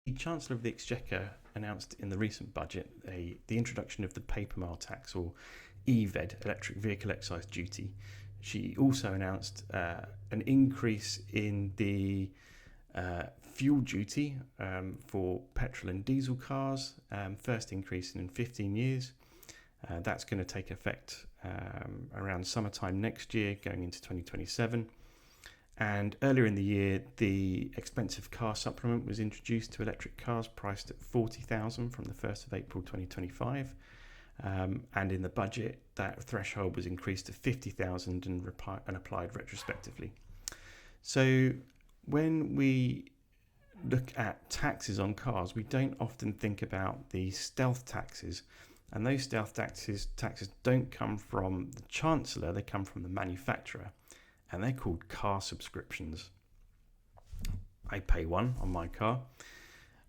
The Chancellor of the Exchequer announced in the recent budget the introduction of the paper mile tax, or EVED, electric vehicle excise duty. She also announced an increase in the fuel duty for petrol and diesel cars, first increase in 15 years. That's going to take effect around summertime next year, going into 2027. And earlier in the year, the expensive car supplement was introduced to electric cars, priced at $40,000 from the 1st of April 2025. And in the budget, that threshold was increased to $50,000 and applied retrospectively. So when we look at taxes on cars, we don't often think about the stealth taxes. And those stealth taxes don't come from the Chancellor, they come from the manufacturer. And they're called car subscriptions. I pay one on my car.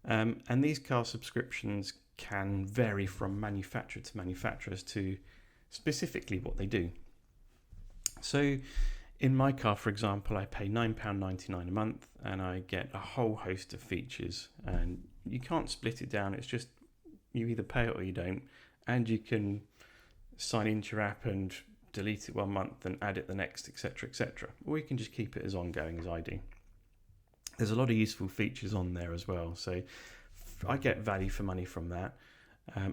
And these car subscriptions can vary from manufacturer to manufacturer as to specifically what they do. So in my car, for example, I pay £9.99 a month and I get a whole host of features. And you can't split it down. It's just you either pay it or you don't. And you can sign into your app and delete it 1 month and add it the next, etc., etc. Or you can just keep it as ongoing, as I do. There's a lot of useful features on there as well, so I get value for money from that.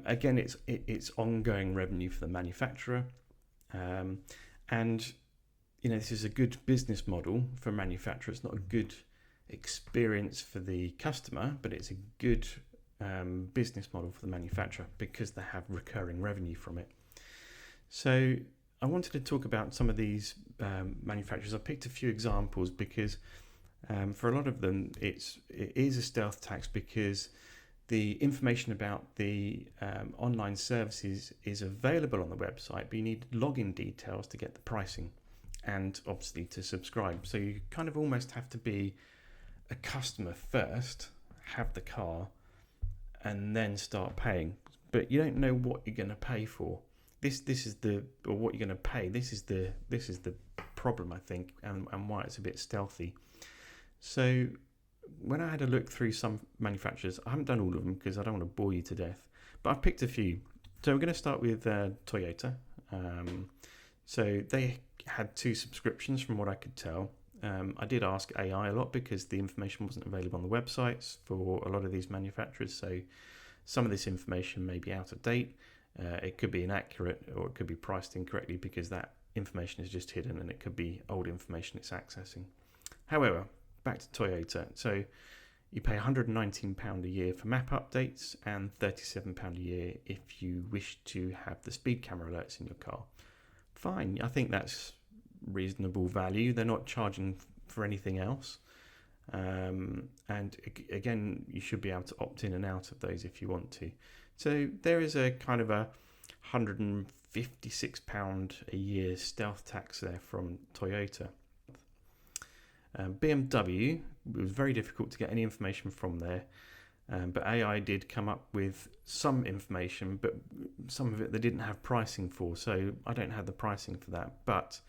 Again, it's ongoing revenue for the manufacturer, and this is a good business model for manufacturers. It's not a good experience for the customer, but it's a good business model for the manufacturer because they have recurring revenue from it. So I wanted to talk about some of these manufacturers. I picked a few examples because for a lot of them it is a stealth tax because the information about the online services is available on the website, but you need login details to get the pricing and obviously to subscribe. So you kind of almost have to be a customer first, have the car, and then start paying. But you don't know what you're going to pay for. This is what you're going to pay. This is the problem, I think, and why it's a bit stealthy. So when I had a look through some manufacturers, I haven't done all of them because I don't want to bore you to death, but I've picked a few. So we're going to start with Toyota. So they had 2 subscriptions from what I could tell. I did ask AI a lot because the information wasn't available on the websites for a lot of these manufacturers. So some of this information may be out of date. It could be inaccurate or it could be priced incorrectly because that information is just hidden, and it could be old information it's accessing. However, back to Toyota. So you pay £119 a year for map updates and £37 a year if you wish to have the speed camera alerts in your car. Fine, I think that's reasonable value. They're not charging for anything else. And again, you should be able to opt in and out of those if you want to. So there is a kind of a £156 a year stealth tax there from Toyota. BMW, it was very difficult to get any information from there, but AI did come up with some information, but some of it they didn't have pricing for, so I don't have the pricing for that. But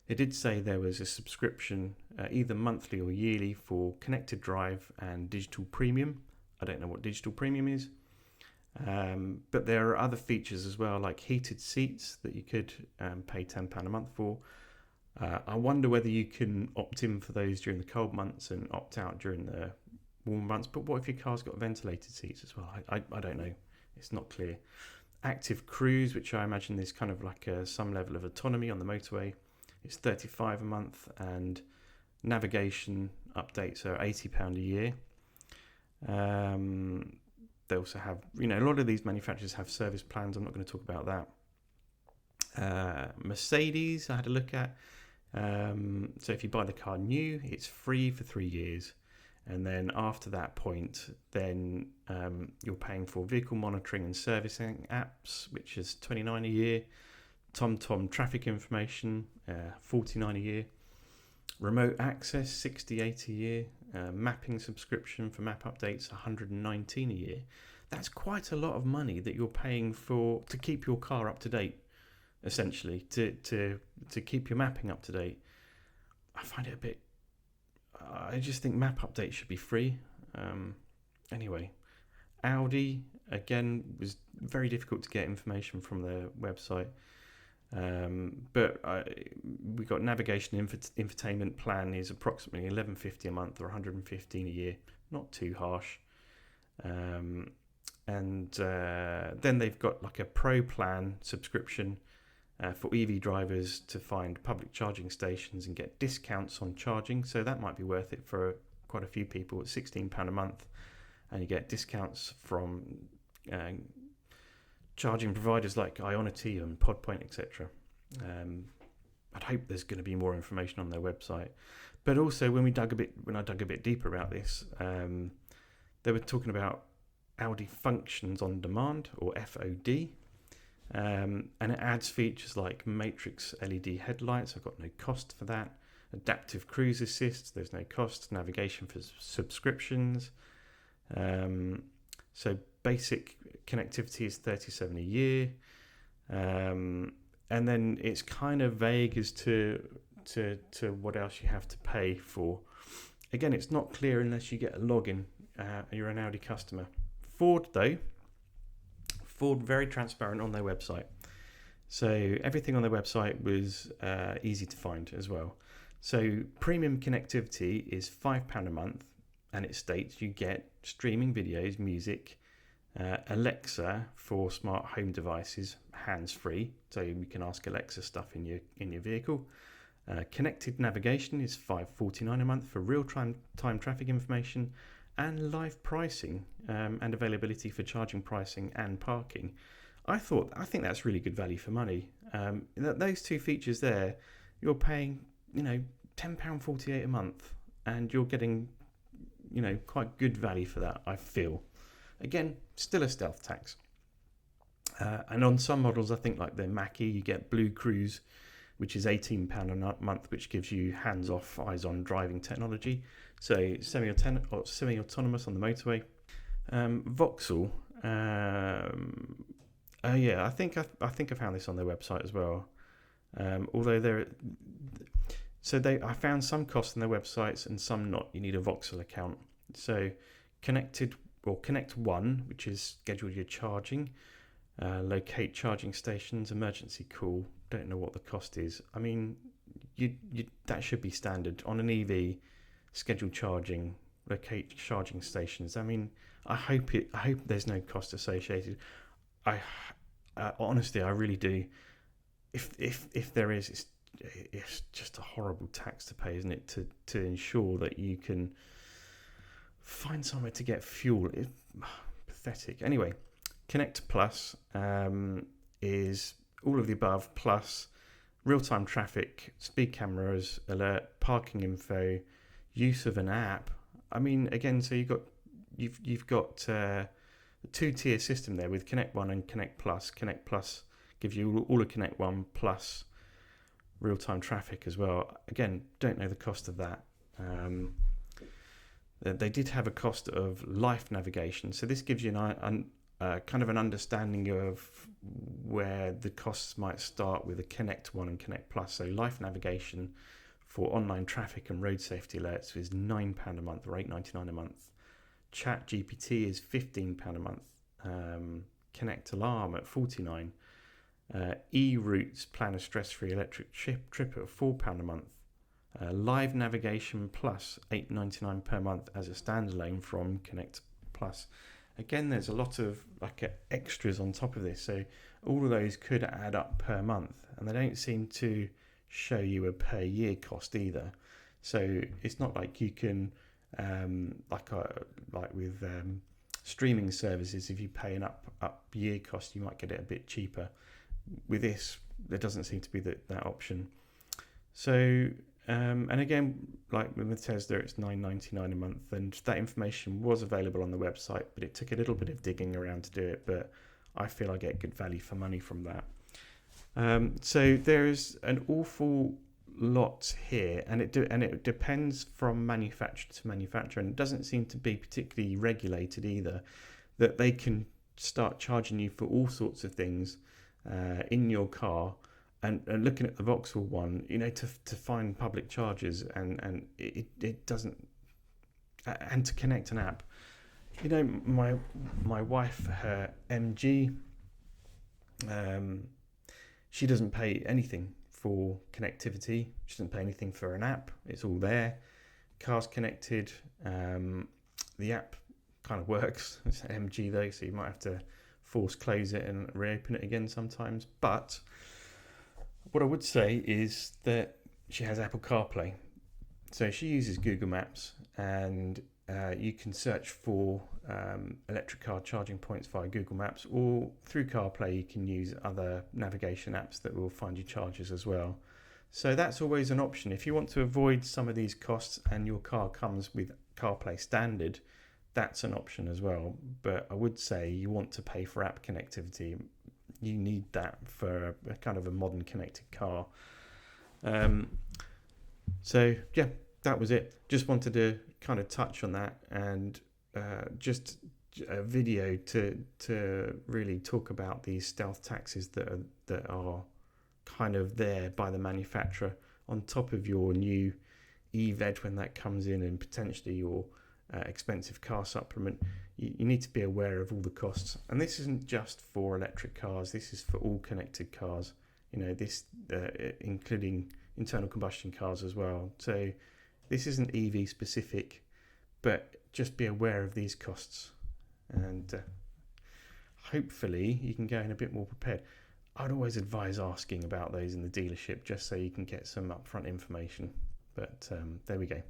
it did say there was a subscription, either monthly or yearly, for Connected Drive and Digital Premium. I don't know what Digital Premium is. But there are other features as well, like heated seats that you could pay £10 a month for. I wonder whether you can opt in for those during the cold months and opt out during the warm months. But what if your car's got ventilated seats as well? I don't know. It's not clear. Active Cruise, which I imagine is kind of like some level of autonomy on the motorway, it's £35 a month, and navigation updates are £80 a year. They also have, a lot of these manufacturers have service plans. I'm not going to talk about that. Mercedes, I had a look at. So if you buy the car new, it's free for 3 years. And then after that point, then you're paying for vehicle monitoring and servicing apps, which is £29 a year. TomTom traffic information, £49 a year. Remote access, £68 a year. Mapping subscription for map updates, £119 a year. That's quite a lot of money that you're paying for to keep your car up to date, essentially, to keep your mapping up to date. I find it a bit... I just think map updates should be free. Anyway, Audi, again, was very difficult to get information from their website. But we got navigation infotainment plan is approximately $11.50 a month or $115 a year. Not too harsh. And then they've got like a pro plan subscription for EV drivers to find public charging stations and get discounts on charging. So that might be worth it for quite a few people. It's £16 a month, and you get discounts from charging providers like Ionity and Podpoint, etc. I'd hope there's going to be more information on their website. But also, when I dug a bit deeper about this, they were talking about Audi Functions on Demand, or FOD, and it adds features like matrix LED headlights. I've got no cost for that. Adaptive cruise assist, there's no cost. Navigation for subscriptions. So basic connectivity is $37 a year, and then it's kind of vague as to what else you have to pay for. Again, it's not clear unless you get a login. You're an Audi customer. Ford, though, very transparent on their website. So everything on their website was easy to find as well. So premium connectivity is £5 a month, and it states you get streaming videos, music, Alexa for smart home devices, hands-free, so you can ask Alexa stuff in your vehicle. Connected navigation is $5.49 a month for real-time traffic information and live pricing and availability for charging, pricing and parking. I think that's really good value for money. Those two features there, you're paying £10.48 a month, and you're getting quite good value for that, I feel. Again, still a stealth tax. And on some models, I think like the Mach-E, you get Blue Cruise, which is £18 a month, which gives you hands-off, eyes-on driving technology. So semi-autonomous on the motorway. Vauxhall, I think I found this on their website as well. Although I found some costs on their websites and some not. You need a Vauxhall account. So Connect One, which is schedule your charging, locate charging stations, emergency call. Don't know what the cost is. I mean, that should be standard on an EV. Schedule charging, locate charging stations. I mean, I hope there's no cost associated. Honestly, I really do. If there is, it's just a horrible tax to pay, isn't it? To ensure that you can find somewhere to get fuel. It's pathetic. Anyway, Connect Plus is all of the above, plus real-time traffic, speed cameras, alert, parking info, use of an app. I mean, again, so you've got a two-tier system there with Connect One and Connect Plus. Connect Plus gives you all of Connect One plus real-time traffic as well. Again, don't know the cost of that. They did have a cost of life navigation, so this gives you kind of an understanding of where the costs might start with a Connect One and Connect Plus. So life navigation for online traffic and road safety alerts is £9 a month or $8.99 a month. Chat GPT is £15 a month. Connect Alarm at $49. E-Routes plan a stress-free electric trip at £4 a month. Live Navigation Plus, $8.99 per month as a standalone from Connect Plus. Again, there's a lot of extras on top of this, so all of those could add up per month, and they don't seem to show you a per year cost either. So it's not like you can like with streaming services, if you pay an up year cost, you might get it a bit cheaper. With this, there doesn't seem to be that option. So and again, like with Tesla, it's $9.99 a month, and that information was available on the website, but it took a little bit of digging around to do it. But I feel I get good value for money from that. So there is an awful lot here, and it depends from manufacturer to manufacturer, and it doesn't seem to be particularly regulated either. That they can start charging you for all sorts of things in your car. And looking at the Vauxhall one, to find public chargers and it doesn't, and to connect an app, My wife, her MG, she doesn't pay anything for connectivity. She doesn't pay anything for an app. It's all there. Car's connected. The app kind of works. It's an MG though, so you might have to force close it and reopen it again sometimes. But what I would say is that she has Apple CarPlay. So she uses Google Maps, and you can search for electric car charging points via Google Maps, or through CarPlay you can use other navigation apps that will find you chargers as well. So that's always an option. If you want to avoid some of these costs and your car comes with CarPlay standard, that's an option as well. But I would say you want to pay for app connectivity. You need that for a kind of a modern connected car. So yeah, that was it. Just wanted to kind of touch on that, and just a video to really talk about these stealth taxes that are kind of there by the manufacturer on top of your new EVED when that comes in, and potentially your expensive car supplement. You need to be aware of all the costs, and this isn't just for electric cars. This is for all connected cars. This including internal combustion cars as well. So this isn't EV specific, but just be aware of these costs, and hopefully you can go in a bit more prepared. I'd always advise asking about those in the dealership, just so you can get some upfront information. But there we go.